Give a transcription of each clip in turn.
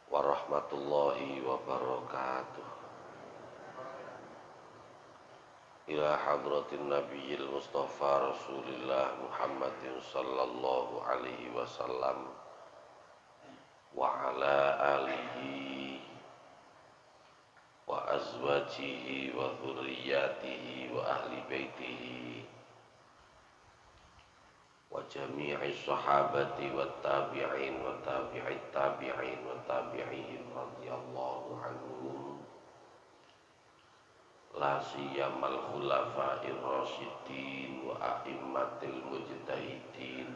warahmatullahi wabarakatuh. Ila hadratin nabiyil mustafa rasulillah Muhammadin sallallahu alaihi wasallam wa ala alihi wa azwajihi wa dhurriyyatihi wa ahli baitihi wa jami'i sahabati wa tabi'in wa tabi'it tabi'in wa tabi'ihim radhiyallahu anhum la siyamal khulafa'ir rasyidin wa a'immatil mujtahidin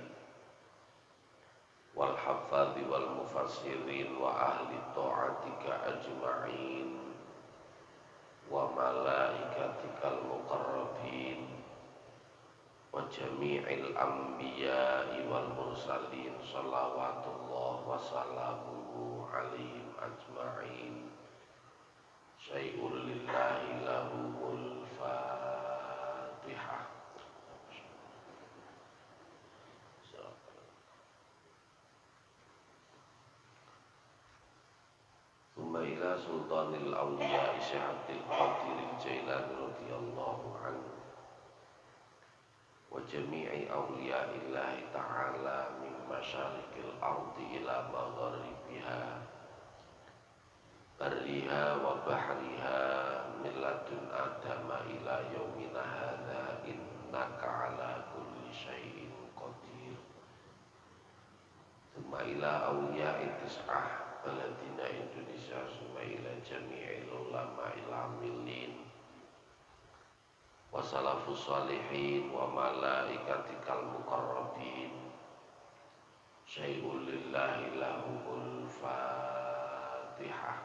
wal hafadhi wal mufassirin wa ahli ta'atika ajma'in wa malaikatikal muqarrabin wa jami'il anbiya'i wal mursalin salawatullah wa salamuhu alaihim ajma'in. Syai'ul lillahi lahumul fatihah. Thumma ila sultanil awliya Syekhatil Qadiril Jailani radhiyallahu anhu wa jami'i awliyaillahi ta'ala min masyarikil ardi ila magharibiha barriha wa bahriha min ladun adama ila yaumina hadha innaka ala kulli syai'in qadir. Thumma ila awliya'i tis'ah baladina Indonesia, summa ila jami'il ulama ila amilin wa salafus salihin wa malaikatikal muqarrabin. Syai'ul lillahi lahumul fatihah.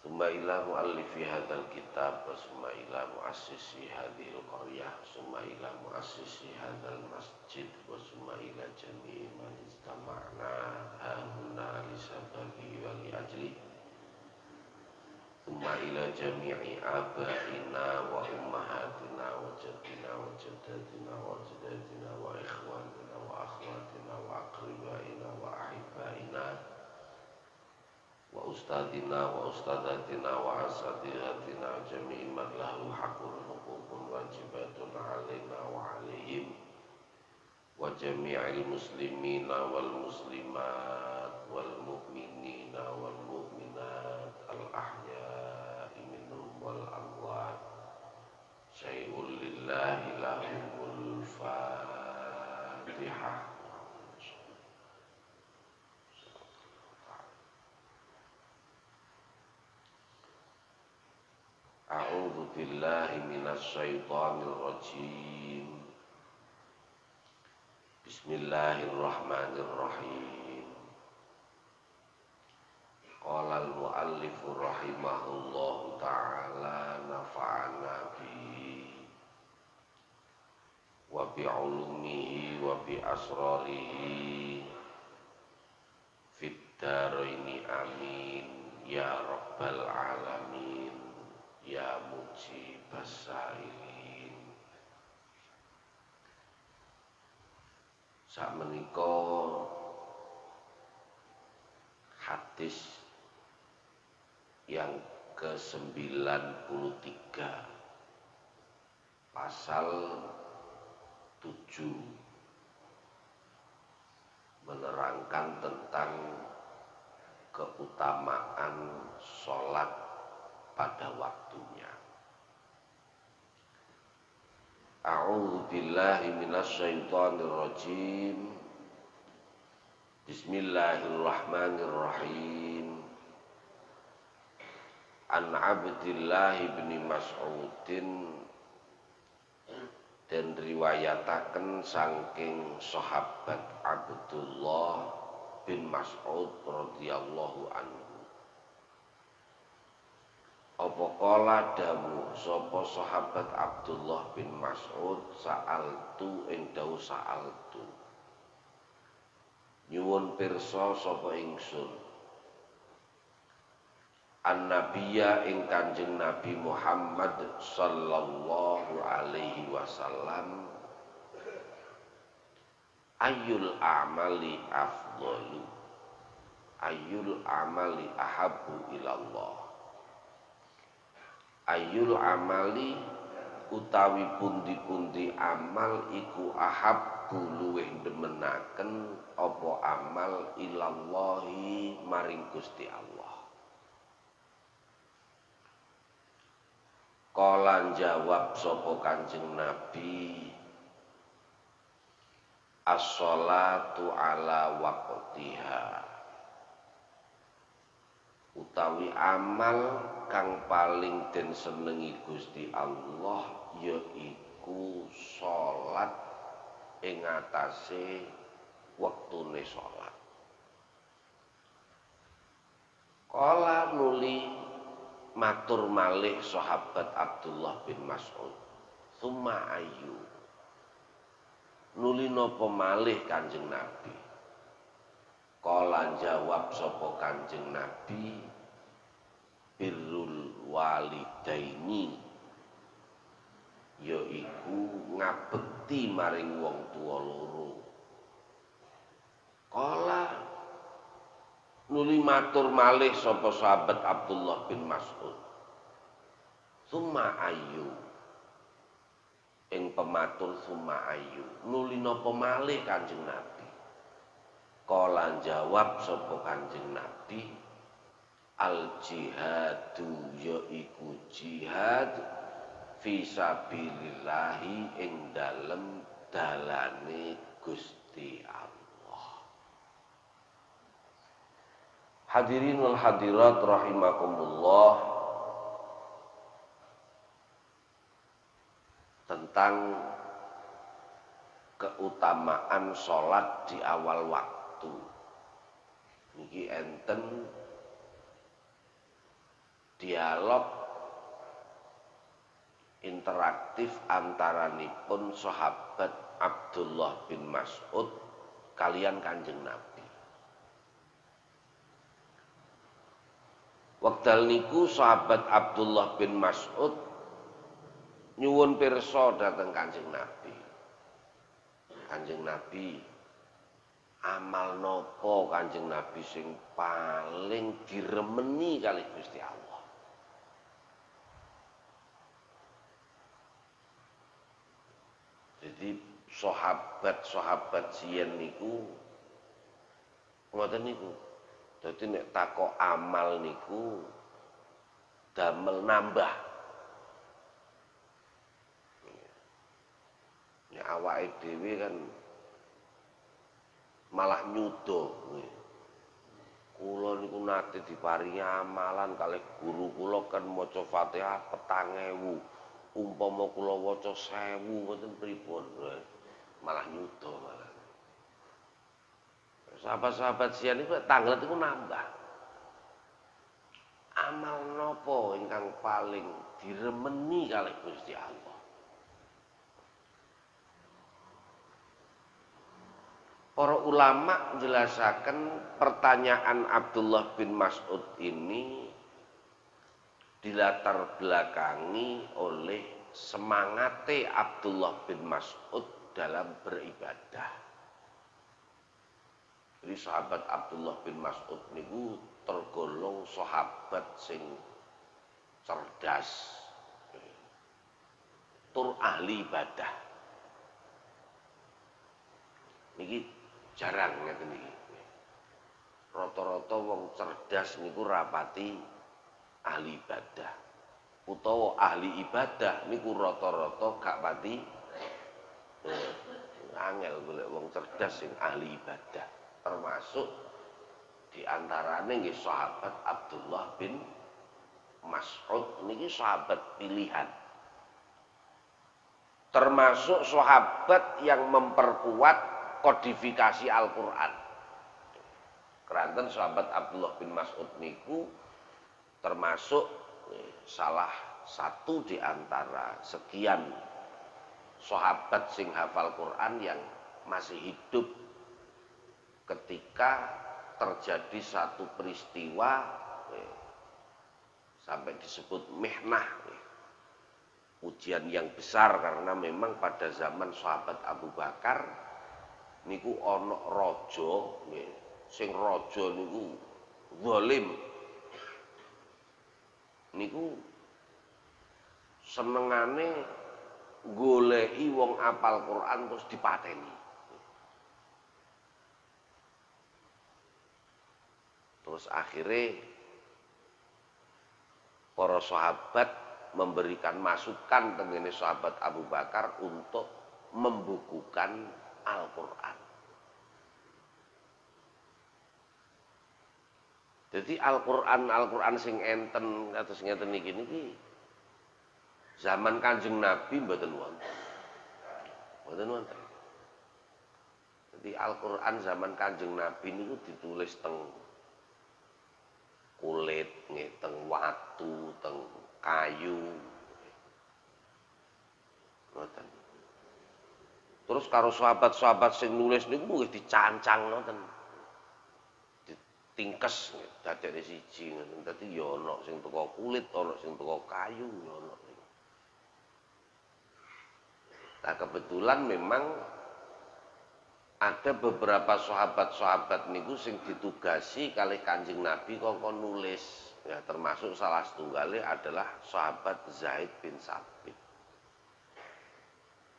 Summa ila muallifi hadzal kitab wa summa ila muassisi hadhil qaryah summa ila muassisi hadzal masjid wa summa ila jami'i man istama'na hahuna li sababi wa li ajli summa ila jami'i abaina wa ummahatina wa jaddina wa jaddatina wa ajdatina wa ikhwanina wa akhwatina wa aqribaina wa ahibbaina wa ustadina wa ustadatina wa asatihatina jami'i man lahu haqqun huququn wajibatun alaina wa alaihim wa jami'il muslimina wal muslimat wal mu'minina wal mu'minat al ahya'i minhum wal amwat. Syai'ul lillahi lahumul fatihah. A'udzu billahi minasy syaithanir rajim. Bismillahirrahmanirrahim. Qala al-muallif rahimahullahu ta'ala nafa'ana bihi wa bi'ulumihi wa bi asrarihi fid dharaini amin ya rabbal alamin ya mujibas sa'ilin. Sakmenika hadis yang ke-93 pasal 7 menerangkan tentang keutamaan sholat pada waktunya. A'udzu billahi minasy syaithanir rajim. Bismillahirrahmanirrahim. An Abdillah bin Mas'udin, dan riwayataken saking sahabat Abdullah bin Mas'ud radhiyallahu anhu. Apa kala dawuh sapa sahabat Abdullah bin Mas'ud, sa'altu ing dawuh sa'altu nyuwun pirsa sapa ingsun an-nabiyya ing Kanjeng Nabi Muhammad sallallahu alaihi wasallam ayyul a'mali afdalu ayyul amali ahabbu ilallah ayyul amali utawi pundi-pundi amal iku ahabbu luweh demenaken apa amal ilallahi maring Gusti Allah. Kala jawab sapa Kanjeng Nabi as-sholatu ala waqtiha utawi amal kang paling den senengi Gusti Allah yaiku salat ing atase wektune salat. Kala nuli matur malih sahabat Abdullah bin Mas'ud, "Tsumma ayyu." Nuli napa malih Kanjeng Nabi? Kala jawab sapa Kanjeng Nabi, birrul walidaini yaiku ngabekti maring wong tuwa loro. Kala nuli matur malih sapa sahabat Abdullah bin Mas'ud, "Tsumma ayyu." Ing pematur tsumma ayyu nuli napa malih Kanjeng Nabi? Kala jawab sapa Kanjeng Nabi, al jihadu yaiku jihad fi sabilillahi ing dalem dalane Gusti Allah. Hadirin wal hadirat rahimakumullah, tentang keutamaan sholat di awal waktu. Niki enten dialog interaktif antaranipun sahabat Abdullah bin Mas'ud kalian Kanjeng Nabi. Wekdal niku sahabat Abdullah bin Mas'ud nyuwun pirsa dhateng Kanjeng Nabi. Kanjeng Nabi, amal nopo Kanjeng Nabi sing paling diremeni kali Gusti Allah? Jadi sahabat-sahabat siyen niku ngoten niku. Dadi nek takok amal niku damel nambah. Ya awake dhewe kan malah nyuda. Kula niku nate diparingi amalan kalih guru kula kan maca Fatihah 4.000. Umpama kula waca 1.000 mboten pripun. Malah nyuda malah. Sahabat-sahabat siyan niku tanglet niku nambah. Amal napa ingkang paling diremeni kalih Gusti Allah? Para ulama menjelaskan pertanyaan Abdullah bin Mas'ud ini dilatar belakangi oleh semangate Abdullah bin Mas'ud dalam beribadah. Jadi sahabat Abdullah bin Mas'ud niku tergolong sahabat sing cerdas, tur ahli ibadah. Niki jarang ngeten iki. Rata-rata wong cerdas niku rapati ahli ibadah. Utawa ahli ibadah niku rata-rata gak pati angel golek wong cerdas sing ahli ibadah. Termasuk di antarane nggih sahabat Abdullah bin Mas'ud niki sahabat pilihan. Termasuk sahabat yang memperkuat kodifikasi Al-Quran. Keranten sahabat Abdullah bin Mas'ud niku termasuk salah satu di antara sekian sahabat sing hafal Quran yang masih hidup ketika terjadi satu peristiwa sampai disebut mihnah, ujian yang besar, karena memang pada zaman sahabat Abu Bakar niku ana raja, sing raja niku zalim, niku senengane goleki wong apal Quran terus dipateni. Terus akhirnya para sahabat memberikan masukan tentang sahabat Abu Bakar untuk membukukan Al-Quran. Jadi Al-Quran sing enten kados ngeten niki zaman Kanjeng Nabi mboten wonten. Mboten wonten. Jadi Al-Quran zaman Kanjeng Nabi niku ditulis teng kulit, teng watu, teng kayu. Ngoten. Terus karo sahabat-sahabat sing nulis niku nggih dicancang ngoten. Ditingkes dadekne siji ngoten. Dadi ya ana sing teko kulit, ana sing teko kayu, ya ana. Nah, kebetulan memang ada beberapa sahabat-sahabat niku sing ditugasi kalih Kanjeng Nabi kongkon nulis, ya termasuk salah setunggalnya adalah sahabat Zaid bin Sabit.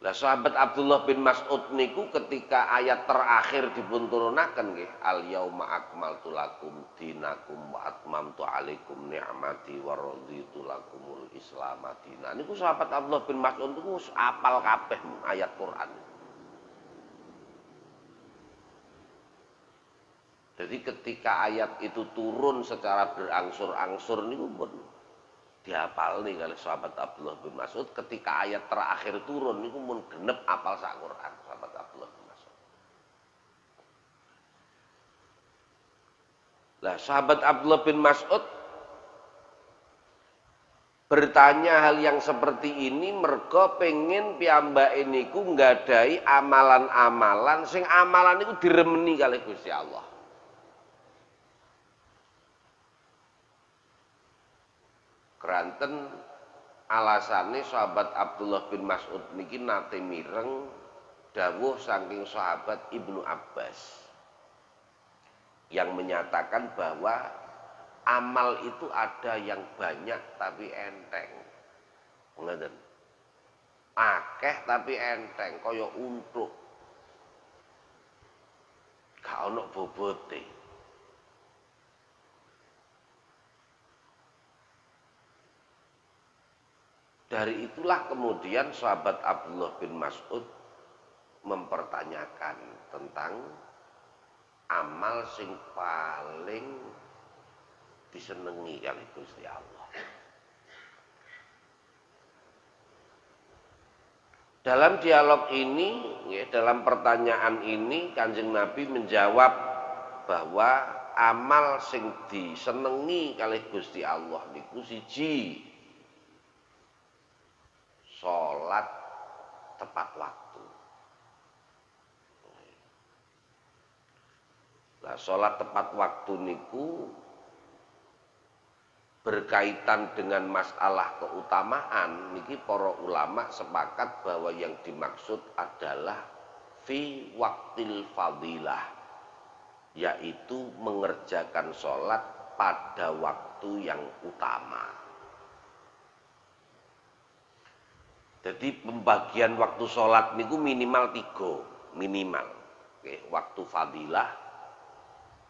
Lah sahabat Abdullah bin Mas'ud niku ketika ayat terakhir dipun turunaken nggih, al yauma akmaltu lakum dinakum wa atmamtu alaikum ni'mati wa raditu lakumul Islam madina. Niku sahabat Abdullah bin Mas'ud niku apal kabeh ayat Quran. Jadi ketika ayat itu turun secara berangsur-angsur niku pun dihafal nih kali sahabat Abdullah bin Mas'ud. Ketika ayat terakhir turun niku mun genep apal sak Quran sahabat Abdullah bin Mas'ud. Lah sahabat Abdullah bin Mas'ud bertanya hal yang seperti ini mergo pengen piyambake niku nggadahi amalan-amalan sing amalan niku diremeni kalih Gusti Allah. Keranten alasane sahabat Abdullah bin Mas'ud niki nate mireng dawuh saking sahabat Ibnu Abbas yang menyatakan bahwa amal itu ada yang banyak tapi enteng. Ngoten. Akeh tapi enteng kaya untuk. Gak ono bobote. Dari itulah kemudian sahabat Abdullah bin Mas'ud mempertanyakan tentang amal sing paling disenengi kali Gusti Allah. Dalam dialog ini, ya, dalam pertanyaan ini Kanjeng Nabi menjawab bahwa amal sing disenengi kali Gusti Allah niku siji, sholat tepat waktu. Nah, sholat tepat waktu niku berkaitan dengan masalah keutamaan. Niki para ulama sepakat bahwa yang dimaksud adalah fi waktil fadilah, yaitu mengerjakan sholat pada waktu yang utama. Jadi pembagian waktu sholat niku minimal 3, minimal. Oke, waktu fadilah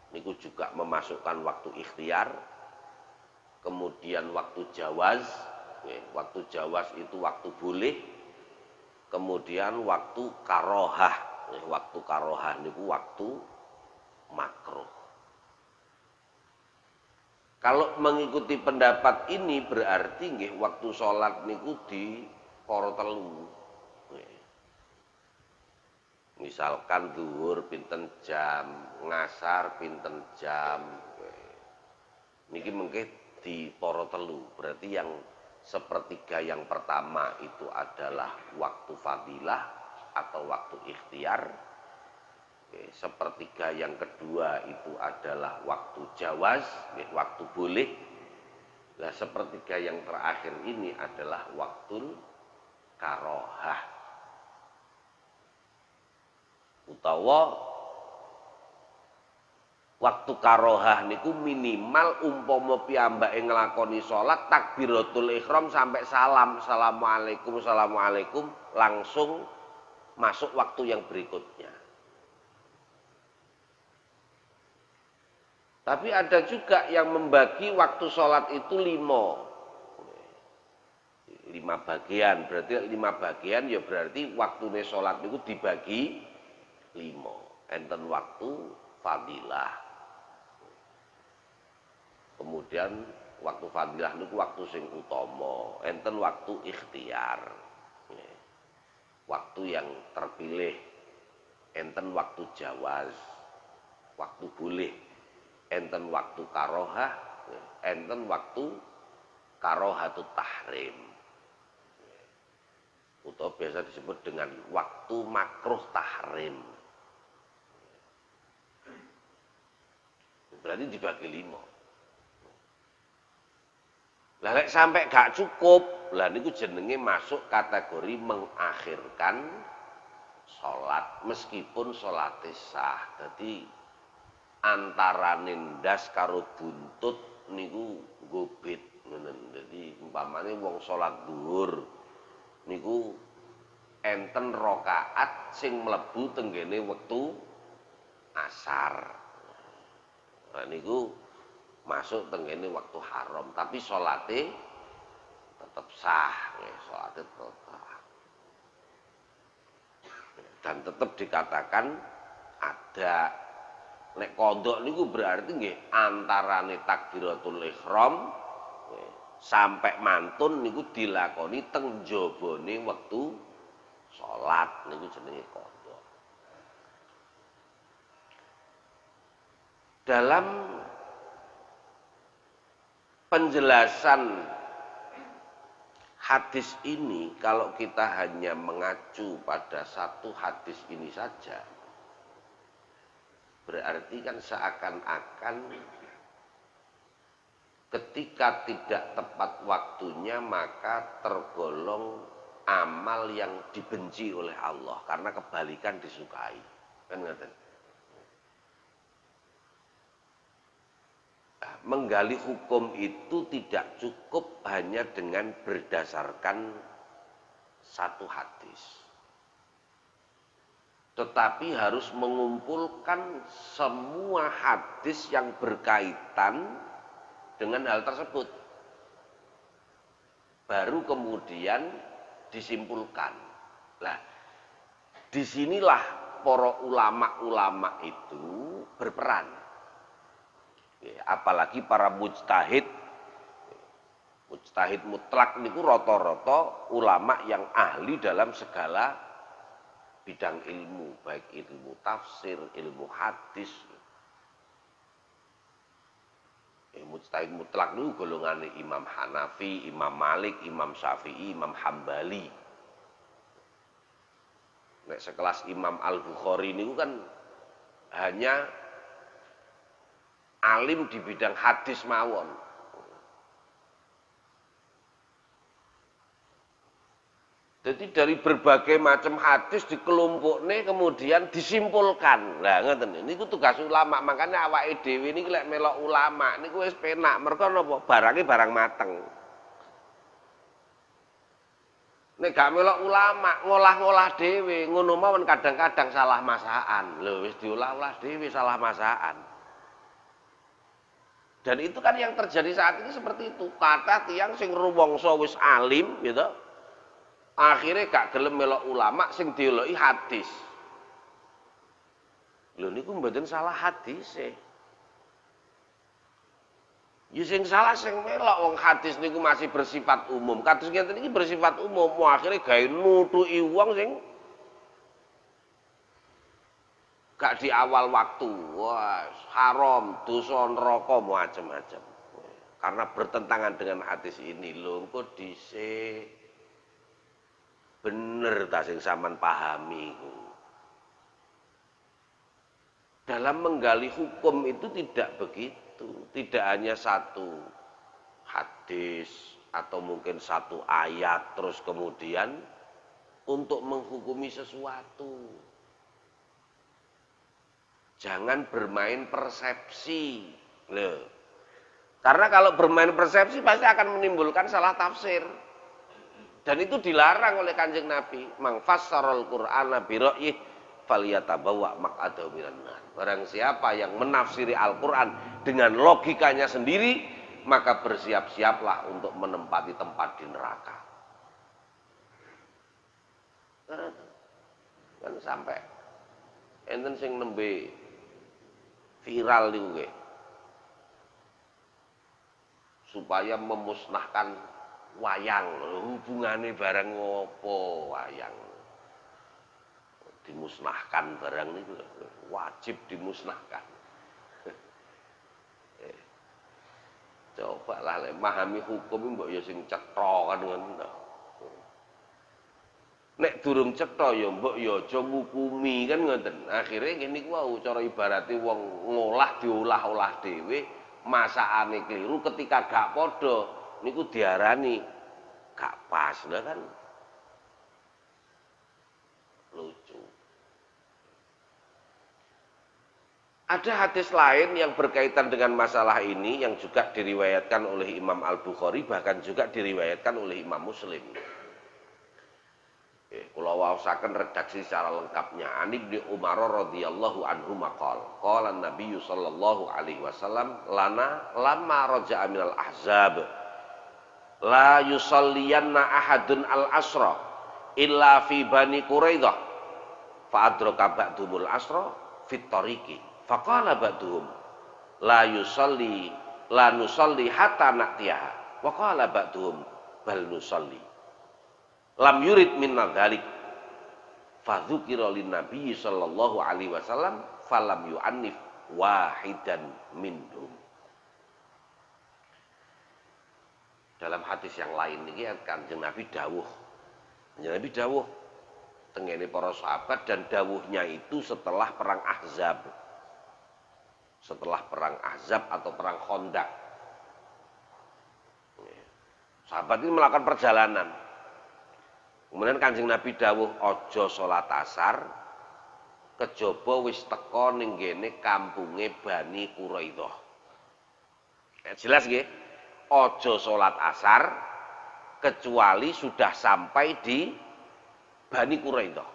niku juga memasukkan waktu ikhtiar, kemudian waktu jawaz. Oke, waktu jawaz itu waktu boleh, kemudian waktu karohah. Waktu karohah niku waktu makruh. Kalau mengikuti pendapat ini berarti nggih waktu sholat niku di para telu. Misalkan zuhur pinten jam, ngasar pinten jam. Niki mengke di para telu. Berarti yang sepertiga yang pertama itu adalah waktu fadilah atau waktu ikhtiar. Sepertiga yang kedua itu adalah waktu jawaz, waktu boleh. Nah, sepertiga yang terakhir ini adalah waktu karohah. Utawa waktu karohah niku minimal umpama piyambake nglakoni salat takbiratul ihram sampai salam, assalamualaikum, assalamualaikum, langsung masuk waktu yang berikutnya. Tapi ada juga yang membagi waktu sholat itu 5 bagian. Berarti 5 bagian ya berarti waktunya sholat itu dibagi 5. Enten waktu fadilah. Kemudian waktu fadilah itu waktu sing utama. Enten waktu ikhtiar. Waktu yang terpilih. Enten waktu jawaz. Waktu boleh. Enten waktu karohah, enten waktu karohatut tahrim, atau biasa disebut dengan waktu makruh tahrim. Berarti dibagi 5. Lah nek sampai gak cukup, lah niku jenenge masuk kategori mengakhirkan sholat meskipun sholat sah. Jadi antara nindas karo buntut niku gobit ngoten. Dadi umpamane wong salat zuhur niku enten rakaat sing mlebu tenggene wektu asar. Nah niku masuk tenggene waktu haram, tapi salate tetap sah, salate tetap sah. Dan tetap dikatakan ada. Nek kodok niku berarti nggih antarane takbiratul ihram sampai mantun niku dilakoni teng jabane wektu salat niku jenenge kodok. Dalam penjelasan hadis ini kalau kita hanya mengacu pada satu hadis ini saja, berarti kan seakan-akan ketika tidak tepat waktunya maka tergolong amal yang dibenci oleh Allah karena kebalikan disukai. Kan ngoten. Nah, menggali hukum itu tidak cukup hanya dengan berdasarkan satu hadis. Tetapi harus mengumpulkan semua hadis yang berkaitan dengan hal tersebut. Baru kemudian disimpulkan. Nah, disinilah para ulama-ulama itu berperan. Apalagi para mujtahid. Mujtahid mutlak niku rata-rata ulama yang ahli dalam segala bidang ilmu, baik ilmu tafsir, ilmu hadis. Mujtahid mutlak itu golongane Imam Hanafi, Imam Malik, Imam Syafi'i, Imam Hambali. Nek sekelas Imam Al-Bukhari ini kan hanya alim di bidang hadis mawon. Jadi dari berbagai macam hadis dikelompokne kemudian disimpulkan. Lah ngoten niku tugas ulama. Makanya awake dhewe niki lek melok ulama niku wis penak. Mergo napa? Barange barang mateng. Nek gak melok ulama ngolah-ngolah dhewe, ngono mawon kadang-kadang salah masakan. Lho wis diolah-olah dhewe salah masakan. Dan itu kan yang terjadi saat ini seperti itu. Kata tiyang sing rumangsa wis alim gitu. Akhirnya gak gelem melok ulama sing dieloki hadis. Lho niku mboten salah hadis e. Ya sing salah sing melok wong hadis niku masih bersifat umum. Kados ngenten iki bersifat umum, akhirnya gawe nutuki wong sing gak di awal waktu. Wah, haram, dosa neraka macam-macam. Karena bertentangan dengan hadis ini. Lho engko dhisik bener ta sing sampean pahami iku. dalam menggali hukum itu tidak begitu. Tidak hanya satu hadis atau mungkin satu ayat terus kemudian untuk menghukumi sesuatu. Jangan bermain persepsi. Loh. Karena kalau bermain persepsi pasti akan menimbulkan salah tafsir. Dan itu dilarang oleh Kanjeng Nabi. Mang fassarul Qur'ana bi ra'yih falyatabawwa maq'adahu minan nar. Barang siapa yang menafsiri Al-Qur'an dengan logikanya sendiri, maka bersiap-siaplah untuk menempati tempat di neraka. Kan sampai enten sing nembe viral niku nggih. Supaya memusnahkan wayang. Hubungannya barang apa wayang? Dimusnahkan barang niku wajib dimusnahkan. Coba lah lek memahami hukum mbok ya sing cetha kan ngono. Nek durung cetha ya mbok ya aja ngukumi kan ngoten. Akhire ngene iku wau cara ibarate wong ngolah diolah-olah dhewe, masakane keliru ketika gak padha niku diarani gak pas lho kan. Lucu. Ada hadis lain yang berkaitan dengan masalah ini yang juga diriwayatkan oleh Imam Al-Bukhari bahkan juga diriwayatkan oleh Imam Muslim. Kula waosaken redaksi secara lengkapnya. Ani bin Umar radhiyallahu anhu maqal. Qala Nabi sallallahu alaihi wasallam lana lamma raja'a minal ahzab la yusalliyanna ahadun al-asra illa fi bani Quraidah fa adraka ba'dumul asra fit tariqi. Faqala ba'duhum la nusalli hatta na'tiyaha. Wa qala ba'duhum bal nusalli. Lam yurid minna dzalik. Fa dzukira lin nabiy sallallahu alaihi wasallam falam yu'annif wahidan minhum. Dalam hadis yang lain niki Kanjeng Nabi dawuh. Kanjeng Nabi dawuh tengene para sahabat dan dawuhnya itu setelah perang Ahzab. Setelah perang Ahzab atau perang Khandaq. Sahabat ini melakukan perjalanan. Kemudian Kanjeng Nabi dawuh aja salat asar kejaba wis teka ning ngene kampunge Bani Quraidah. Jelas nggih? Aja salat asar kecuali sudah sampai di Bani Quraidah.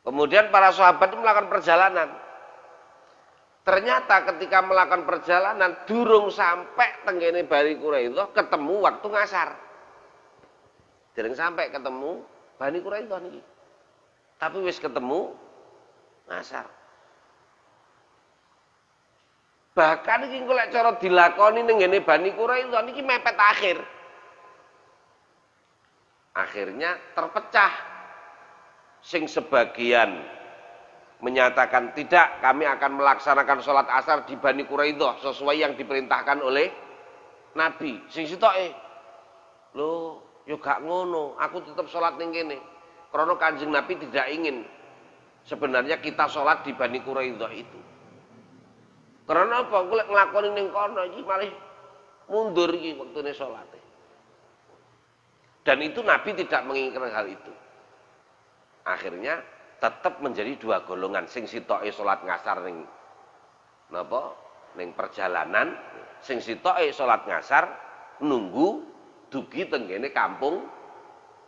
Kemudian para sahabat itu melakukan perjalanan. Ternyata ketika melakukan perjalanan durung sampai tenggene Bani Quraidah ketemu waktu ngasar. Dereng sampai ketemu Bani Quraidah niki. Tapi wis ketemu ngasar. Bahkan iki engko lek cara dilakoni ning ngene Bani Quraidah niki mepet akhir. Akhirnya terpecah. Sing sebagian menyatakan tidak, kami akan melaksanakan sholat asar di Bani Quraidah sesuai yang diperintahkan oleh Nabi. Sing sitoke, lho, yo gak ngono, aku tetap sholat ning kene. Karena Kanjeng Nabi tidak ingin sebenarnya kita sholat di Bani Quraidah itu. Karena apa? Aku lek nglakoni ning kono iki malah mundur iki wektune sholate. Dan itu Nabi tidak menginginkan hal itu. Akhirnya tetap menjadi dua golongan. Sing sitoke salat ngasar ning napa? Ning perjalanan, sing sitoke salat ngasar nunggu dugi tenggene kampung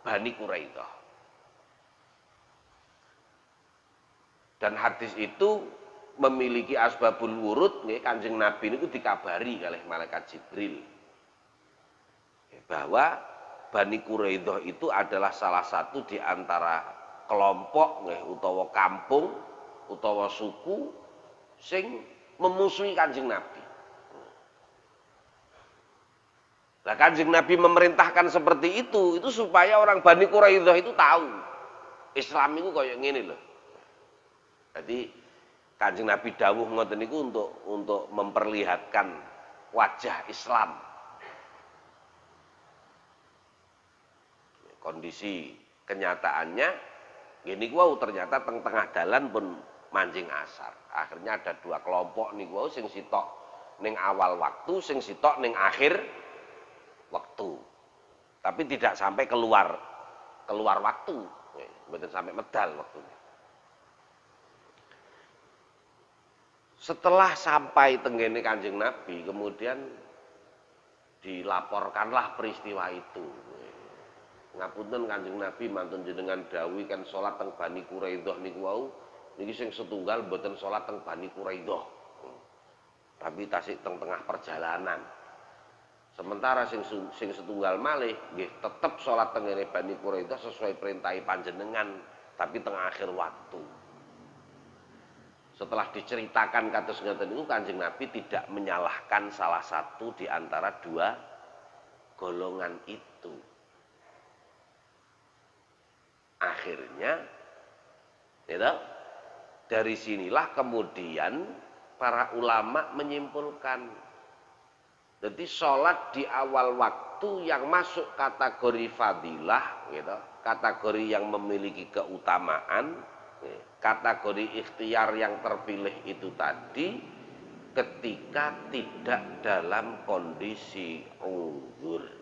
Bani Quraidah. Dan hadis itu memiliki asbabul wurud nggih. Kanjeng Nabi niku dikabari kalih malaikat Jibril bahwa Bani Quraidah itu adalah salah satu di antara kelompok nggih utawa kampung utawa suku sing memusuhi Kanjeng Nabi. Nah, Kanjeng Nabi memerintahkan seperti itu supaya orang Bani Quraidah itu tahu Islam itu kayak ngene lho. Jadi Kanjeng Nabi dawuh ngoten niku untuk memperlihatkan wajah Islam. Kondisi kenyataannya Gini wau ternyata tengah dalan pun mancing asar. Akhirnya ada dua kelompok niku wau sing sitok ning awal waktu, sing sitok ning akhir waktu. Tapi tidak sampai keluar waktu. Mboten sampai medal waktunya. Setelah sampai tenggene Kanjeng Nabi, kemudian dilaporkanlah peristiwa itu. Ngapunten Kanjeng Nabi mantun jenengan dawuh kan salat teng Bani Quraidah niku wau niki sing setunggal mboten salat teng Bani Quraidah. Tapi tasik teng tengah perjalanan. Sementara sing setunggal malih nggih tetep salat teng ngene Bani Quraidah sesuai perintah panjenengan, tapi teng akhir waktu. Setelah diceritakan kados ngoten niku Kanjeng Nabi tidak menyalahkan salah satu di antara dua golongan itu. Akhirnya, gitu, dari sinilah kemudian para ulama menyimpulkan, jadi sholat di awal waktu yang masuk kategori fadilah, gitu, kategori yang memiliki keutamaan, kategori ikhtiar yang terpilih itu tadi, ketika tidak dalam kondisi uzur.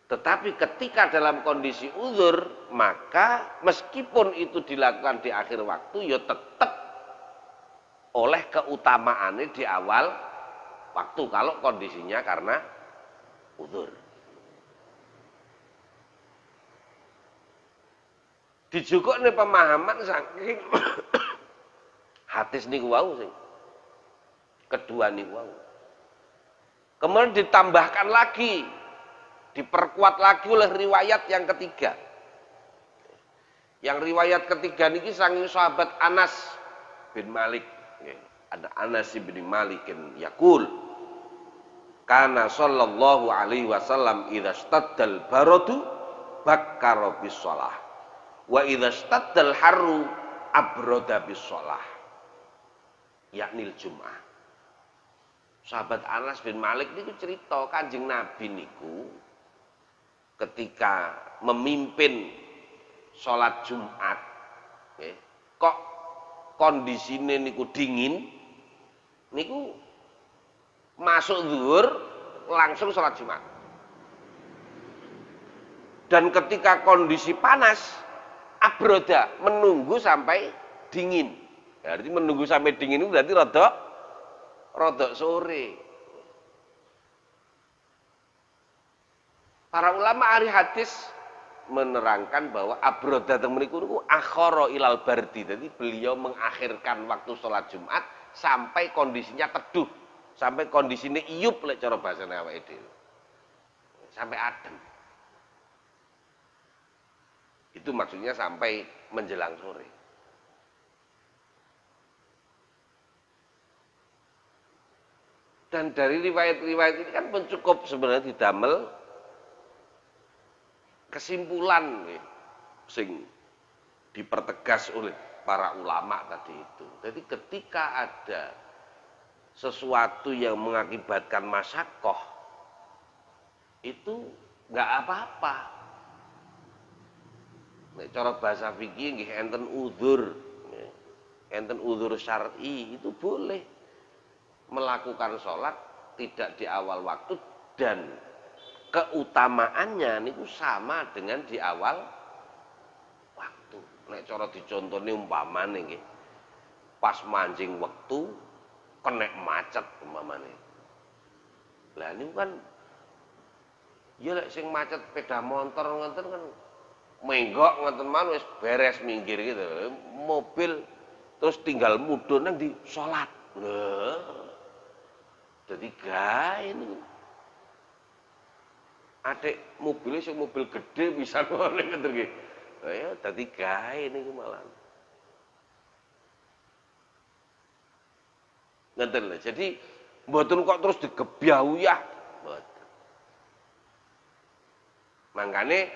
Tetapi ketika dalam kondisi uzur, maka meskipun itu dilakukan di akhir waktu, ya tetap oleh keutamaannya di awal waktu kalau kondisinya karena uzur. Dijukuk nih pemahaman saking hadis niku wau sing kedua niku wau. Kemudian ditambahkan lagi, diperkuat lagi oleh riwayat yang ketiga. Yang riwayat ketiga niki saking sahabat Anas bin Malik. Ada Anas bin Malikin yaqul kana sallallahu alaihi wasallam idza staddal baradu bakkara bis shalah wa idza staddal harru abroda bis shalah yaknil Jum'ah. Sahabat Anas bin Malik niku cerita Kanjeng Nabi niku ketika memimpin sholat Jumat, kok kondisinya niku dingin, niku masuk zuhur langsung sholat Jumat. Dan ketika kondisi panas, abroda menunggu sampai dingin. Berarti menunggu sampai dingin itu berarti rodok sore. Para ulama ahli hadis menerangkan bahwa abroda temeniku niku akhara ilal bardi. Jadi beliau mengakhirkan waktu sholat Jumat sampai kondisinya teduh, sampai kondisinya iyup lek cara bahasane awake dhewe. Sampai adem. Itu maksudnya sampai menjelang sore. Dan dari riwayat-riwayat ini kan mencukup sebenarnya didamel kesimpulan sing dipertegas oleh para ulama tadi itu. Jadi ketika ada sesuatu yang mengakibatkan masyakoh, itu nggak apa-apa. Nek cara bahasa fikih nggih enten udzur syar'i, itu boleh melakukan sholat tidak di awal waktu dan keutamaannya niku sama dengan di awal waktu. Nek cara dicontone umpamane nggih. Pas mancing waktu kena macet umpamane. Lah niku kan ya lek sing macet sepeda motor ngoten kan menggok ngoten man wis beres minggir gitu. Mobil terus tinggal mudhun nang di salat. Lho. Dadi gawe niku. Adik mobilnya sing mobil gede bisa ngene ngoten nggih. Ya dadi gawe niku malah. Ngoten lho. Jadi mboten kok terus digebyahuyah. Mboten. Makane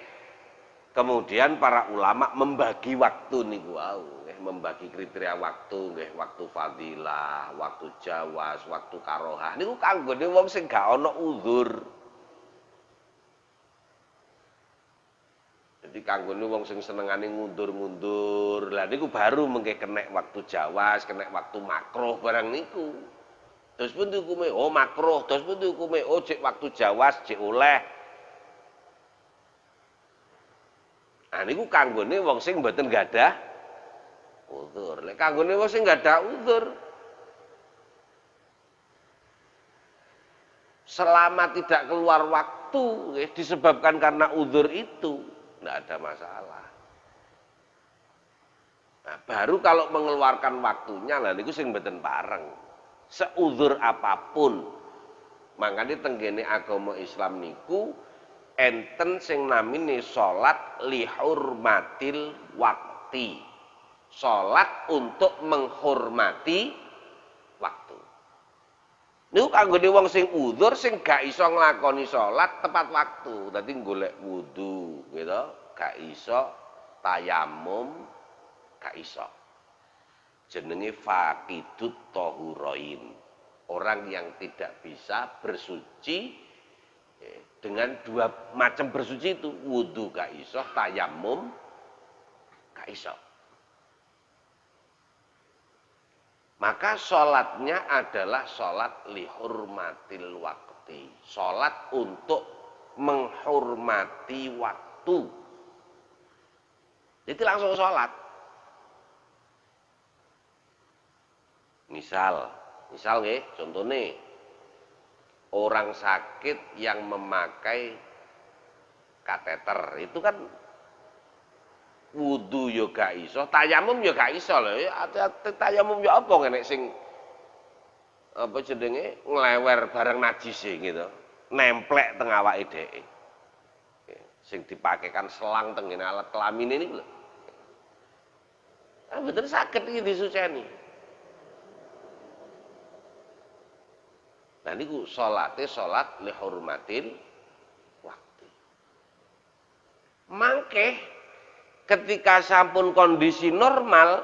kemudian para ulama membagi waktu niku wau, membagi kriteria waktu nggih, waktu fadilah, waktu jawaz, waktu karohah. Niku kanggone wong sing gak ana uzur. Jadi kanggone wong sing senengane ngundur-ngundur. Lah niku baru mengke kenek waktu Jawas, kenek waktu makruh barang niku. Terus pun hukume oh makruh, terus pun hukume oh cek waktu Jawas, cek oleh. Nah niku kanggone wong sing mboten gadah uzur. Lek kanggone wong sing gadah uzur, selama tidak keluar waktu disebabkan karena uzur itu, tidak ada masalah. Nah, baru kalau mengeluarkan waktunya lah niku sing mboten pareng. Seuzur apapun. Makanya tenggene agama Islam niku enten sing namine salat lihurmatil wakti. Salat untuk menghormati waktu. Niku kanggone wong sing uzur sing gak iso nglakoni salat tepat waktu. Dadi golek wudu, gitu. Gak iso tayamum, gak iso. Jenenge faqidut tahurain. Orang yang tidak bisa bersuci dengan dua macam bersuci itu, wudu gak iso, tayamum gak iso. Maka sholatnya adalah sholat lihurmatil wakti. Sholat untuk menghormati waktu. Jadi langsung sholat. Misal nggih, contohnya orang sakit yang memakai kateter itu kan wudu yo gak iso, tayamum yo gak iso lho. Tayamum yo apa nek sing apa jenenge nglewer barang najis gitu. Nemplek teng awake dhek. Sing dipakaikan selang teng ngene alat kelamin ini lho. Ah bener saged iki disuceni. Nah niku salate salat lihurmatil waktu. Mangke ketika sampun kondisi normal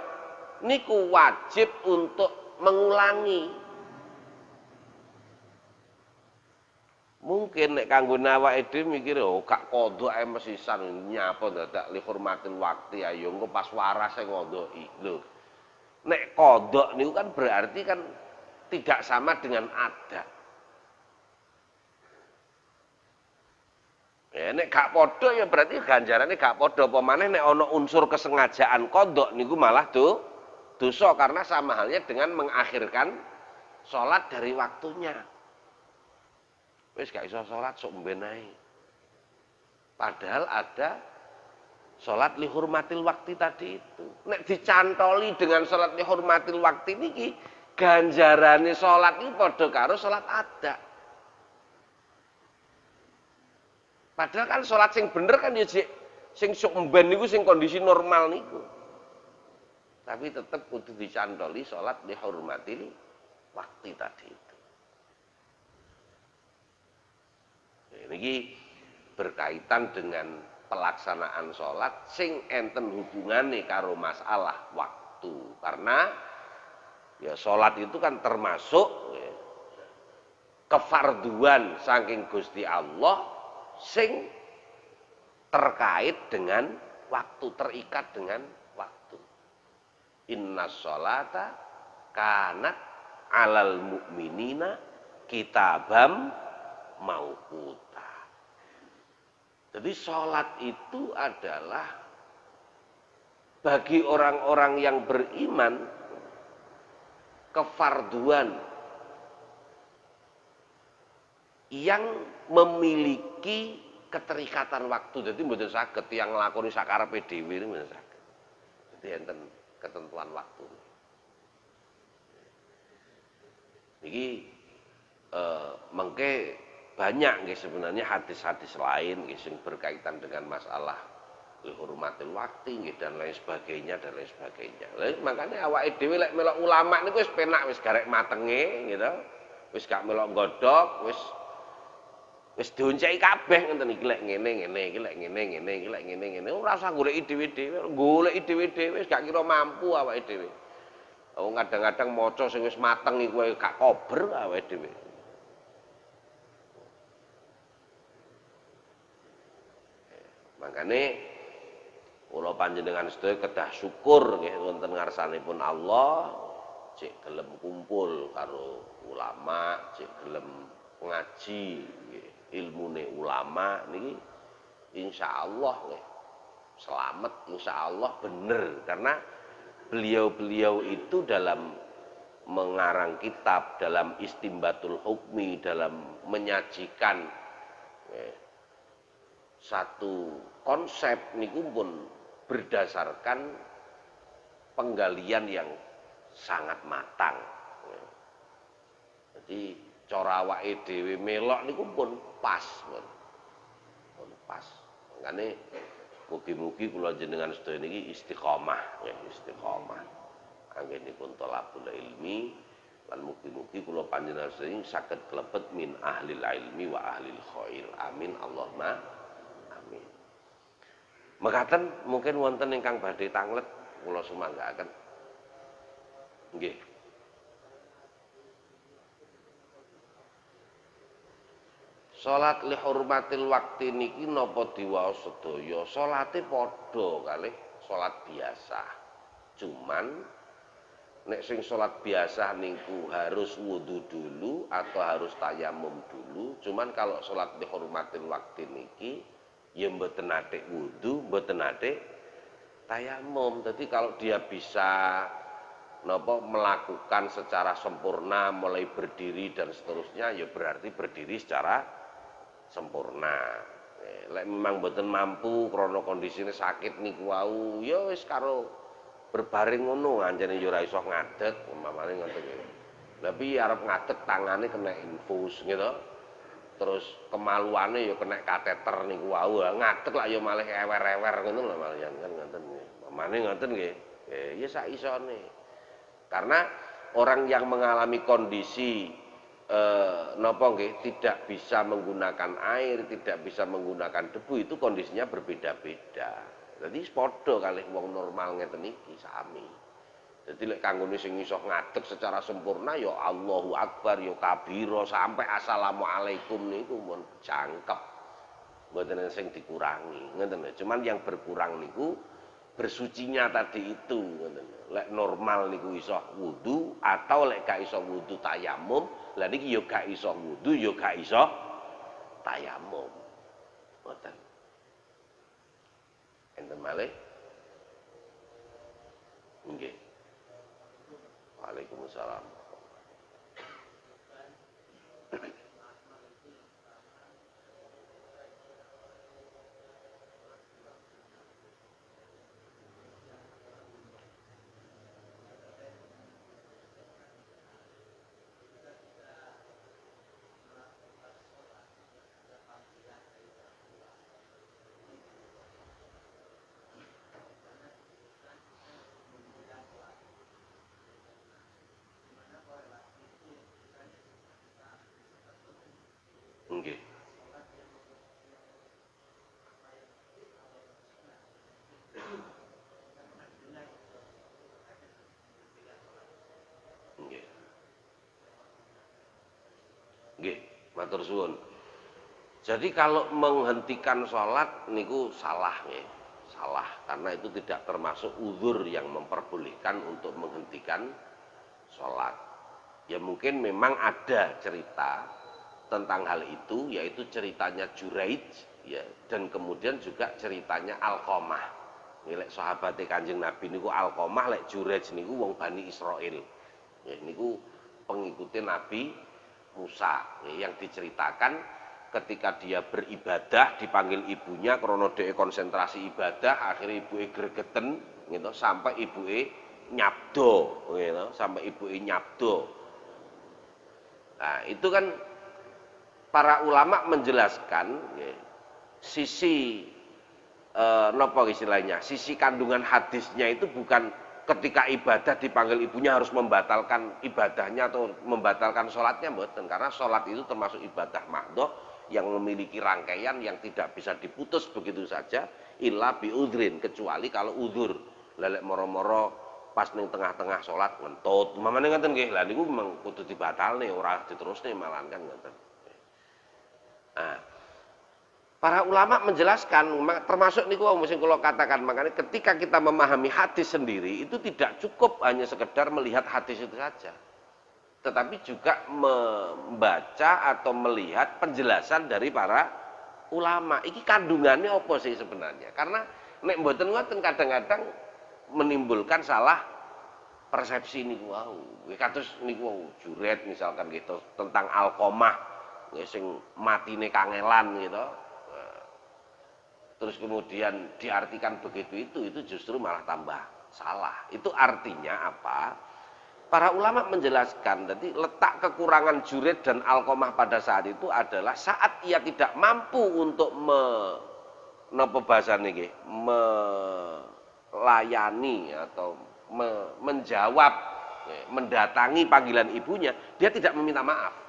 niku wajib untuk mengulangi. Mungkin nek kanggo awake dhewe mikir oh gak kodok ae mesisan nyapa dadak lihurmatil waktu ayo engko pas waras e ngondoki. Lho. Nek kodok niku kan berarti kan tidak sama dengan adat. Ya nek gak padha ya berarti ganjarane gak padha apa maneh nek ana unsur kesengajaan kodok niku malah dosa karena sama halnya dengan mengakhirkan sholat dari waktunya. Wis gak iso sholat sok mben ae. Padahal ada sholat lihurmatil waktu tadi itu. Nek dicantoli dengan sholat lihurmatil waktu niki ganjarane sholat iki padha karo sholat adat. Padahal kan sholat sing bener kan ya sing sok mben niku sing kondisi normal niku. Tapi tetap kudu dicantoli sholat lihurmatil waktu tadi itu. Ini berkaitan dengan pelaksanaan sholat sing enten hubungannya karo masalah waktu. Karena ya sholat itu kan termasuk ya, kefarduan saking Gusti Allah sing terkait dengan waktu, terikat dengan waktu. Inna sholata kanat alal mu'minina kitabam mauquta. Jadi sholat itu adalah bagi orang-orang yang beriman kefarduan yang memiliki keterikatan waktu. Jadi mboten saged tiyang nglakoni sakarepe dhewe niku mboten saged. Jadi enten ketentuan waktu. Iki mengke banyak nggih sebenarnya hadis-hadis lain nggih sing berkaitan dengan masalah lihurmatil waktu nggih dan lain sebagainya dan lain sebagainya. Lah makane awake dhewe lek melok ulama niku wis penak wis garek matenge gitu. Wis gak melok godhog, wis dionceki kabeh ngoten iki lek ngene iki lek ngene iki lek ngene. Ora usah goleki dhewe-dhewe, goleki dhewe-dhewe wis gak kira mampu awake dhewe. Oh kadang-kadang maca sing wis mateng iku gak kober awake dhewe. Makane Kula panjenengan sedaya kedah syukur nggih wonten ngarsanipun Allah, cek gelem kumpul karo ulama, cek gelem ngaji nggih, ilmune ulama niki insyaallah nggih selamat, insyaallah bener karena beliau-beliau itu dalam mengarang kitab, dalam istimbatul hukmi, dalam menyajikan satu konsep niku pun berdasarkan penggalian yang sangat matang. Jadi cara awake dhewe melok niku pun pas, pun pas. Makane mugi-mugi kula jenengan sedaya niki istiqomah, ya istiqomah. Anggenipun thalabul ilmi lan mugi-mugi kula panjenengan sedaya saged klebet min ahlil ilmi wa ahlil khair. Amin Allahumma amin. Mekaten mungkin wonten ingkang badhe tanglet kula sumanggaken. Nggih. Salat li hurmatil wakti niki napa diwaos sedaya? Salate padha kalih salat biasa. Cuman nek sing salat biasa niku harus wudu dulu atau harus tayamum dulu. Cuman kalau salat li hurmatil wakti niki ya mboten nate wudu, mboten nate tayamum. Jadi kalau dia bisa melakukan secara sempurna mulai berdiri dan seterusnya ya berarti berdiri secara sempurna. Lek memang mboten mampu krana kondisine sakit niku wau ya wis karo berbaring ngono anjene ya ora iso ngadeg umpamane ngoten iki. Tapi arep ngadeg tangane kena infus gitu. Terus kemaluane ya kena kateter niku wau ngadeg lak ya malih ewer-ewer ngono lho malian kan ngoten nggih. Pamane ngoten nggih. Ya sak isone. Karena orang yang mengalami kondisi tidak bisa menggunakan air, tidak bisa menggunakan debu itu kondisinya berbeda-beda. Jadi padha kalih wong normal ngeten iki sami. Jadi lek kanggone sing iso ngadeg secara sempurna ya Allahu Akbar ya kabira sampai assalamualaikum niku mun jangkep. Mboten sing dikurangi, ngoten lho. Cuman yang berkurang niku bersucinya tadi itu, ngoten. Lek normal niku iso wudu atau lek gak iso wudu tayamum, lah niki ya gak iso wudu ya gak iso tayamum. Ngoten. Enten malih? Nggih. Waalaikumsalam. Nggih. Nggih. Nggih, matur suwun. Jadi kalau menghentikan sholat niku salah nggih. Salah karena itu tidak termasuk uzur yang memperbolehkan untuk menghentikan sholat. Ya mungkin memang ada cerita tentang hal itu yaitu ceritanya Juraij ya dan kemudian juga ceritanya Alqamah. Nilai sahabat Kanjeng Nabi niku Alqamah lek Juraij niku wong Bani Israil. Ya niku pengikutin Nabi Musa ya, yang diceritakan ketika dia beribadah dipanggil ibunya krana dhek konsentrasi ibadah akhirnya ibuke gregeten gitu sampai ibuke nyabdo gitu sampai ibuke nyabdo. Nah, itu kan para ulama menjelaskan ya, sisi napa istilahnya, sisi kandungan hadisnya itu bukan ketika ibadah dipanggil ibunya harus membatalkan ibadahnya atau membatalkan sholatnya mboten karena sholat itu termasuk ibadah mahdhah yang memiliki rangkaian yang tidak bisa diputus begitu saja illa biudhrin kecuali kalau udzur lelek moro-moro pas ning tengah-tengah sholat ngentut mamane ngoten nggih lha niku memang kudu dibatalne ora diterusne malahan kan ngoten. Nah, Para ulama menjelaskan, termasuk niku mesti kalau katakan, makanya ketika kita memahami hadis sendiri itu tidak cukup hanya sekedar melihat hadis itu saja, tetapi juga membaca atau melihat penjelasan dari para ulama. Iki kandungannya apa sih sebenarnya? Karena nek mboten ngoten kadang-kadang menimbulkan salah persepsi niku wau. Kados niku wau Juret misalkan gitu tentang Alqomah sing matine kangelan gitu. Terus kemudian diartikan begitu itu justru malah tambah salah. Itu artinya apa? Para ulama menjelaskan, jadi letak kekurangan Juret dan Alqomah pada saat itu adalah saat ia tidak mampu untuk melayani atau menjawab, mendatangi panggilan ibunya, dia tidak meminta maaf.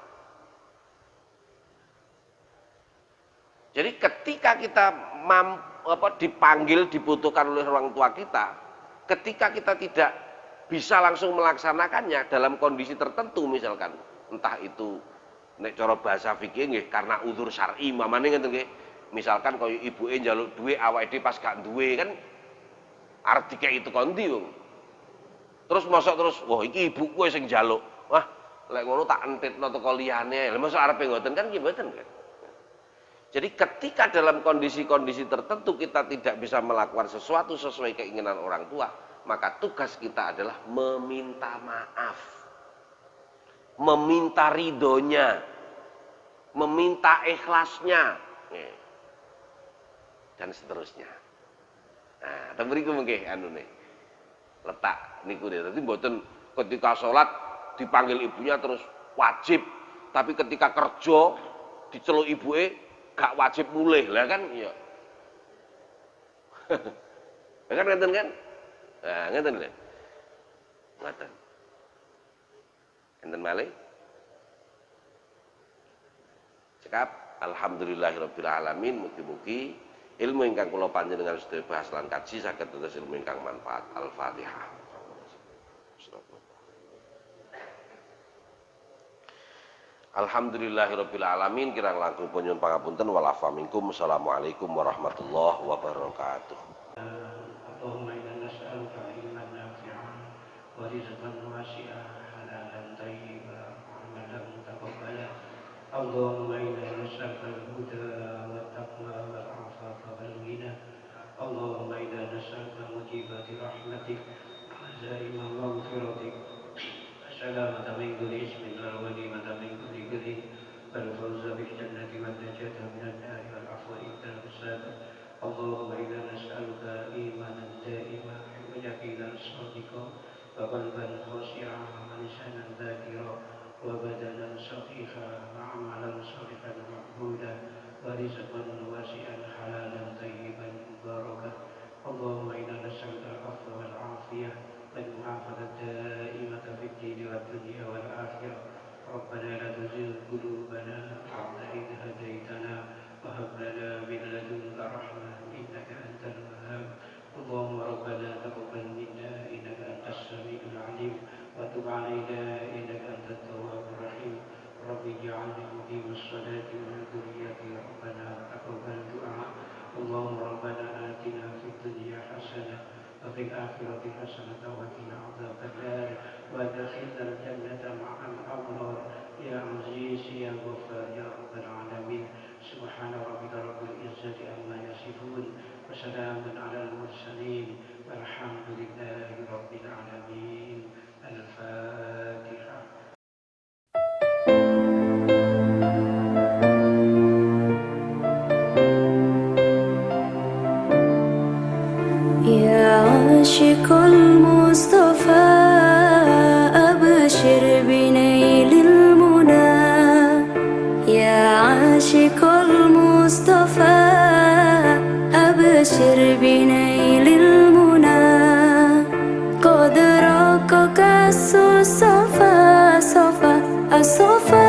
Jadi ketika kita dipanggil, dibutuhkan oleh orang tua kita, ketika kita tidak bisa langsung melaksanakannya dalam kondisi tertentu, misalkan entah itu nek cara bahasa fikih nggih karena udzur syar'i mamane ngeten nggih. Misalkan kaya ibuke njaluk duwe awake pas gak duwe kan arep dikeki itu kondi wong. Terus mosok terus wah iki ibuku sing njaluk. Wah, lek ngono tak entitno teko liyane. Lah mosok arepe ngoten kan nggih mboten kan. Jadi ketika dalam kondisi-kondisi tertentu kita tidak bisa melakukan sesuatu sesuai keinginan orang tua, maka tugas kita adalah meminta maaf, meminta ridhonya, meminta ikhlasnya, dan seterusnya. Nah, tapi mriku mungkin letak niku deh. Tapi mboten ketika sholat dipanggil ibunya terus wajib, tapi ketika kerja diceluk ibuke gak wajib mulih lah kan iya. Kan ngeten kan? Nah, ngeten lho. Ngeten. Enten malih. Cekap alhamdulillahirabbil alamin, mugi-mugi ilmu ingkang kula panjenengan sedaya bahas lan kaji saged dados ilmu ingkang manfaat. Al-Fatihah. Alhamdulillahirabbil alamin, kirang langkung pun pangapunten wal afa minkum. Assalamualaikum warahmatullahi wabarakatuh. Allahumma inna nas'aluka ilman nafi'an wa rizqan wasi'an halalan thayyiban wa amalan mutaqabbalan. Allahumma inna nas'aluka al-huda wat taqwa wal 'afafa wal ghina. Allahumma inna nas'aluka mujibati rahmatik wa azaima maghfiratik. السلامة من كل اسم والغنيمة من كل كذب والفوز بالجنة والنجاة من النار والعفو عند الحساب. اللهم إنا نسألك إيمانا دائما ويقينا صادقا وقلبا خاشعا ولسانا ذاكرا وبدنا صحيحا وعملا صالحا مقبولا ورزقا واسعا حلالا طيبا مباركا. اللهم إنا نسألك العفو والعافية والمعافاة الدائمة في الدين والدنيا والآخرة. ربنا لا تزغ قلوبنا بعد إذ هديتنا وهب لنا من لدنك رحمة إنك أنت الوهاب. اللهم ربنا تقبل منا إنك أنت السميع العليم وتب علينا إنك أنت التواب الرحيم. رب اجعلني مقيم الصلاة ومن ذريتي ربنا تقبل دعاء. اللهم ربنا آتنا في الدنيا حسنة وفي الآخرة حسنة وقنا عذاب النار وادخلنا الجنة مع الأبرار يا عزيز يا غفار يا رب العالمين. سبحان ربك رب العزة عما يصفون وسلام على المرسلين والحمد لله رب العالمين. الفاتحة. عاشق المصطفى أبشر بنيل المنى. يا عاشق المصطفى أبشر بنيل المنى. قد رقك الصفا صفا الصفا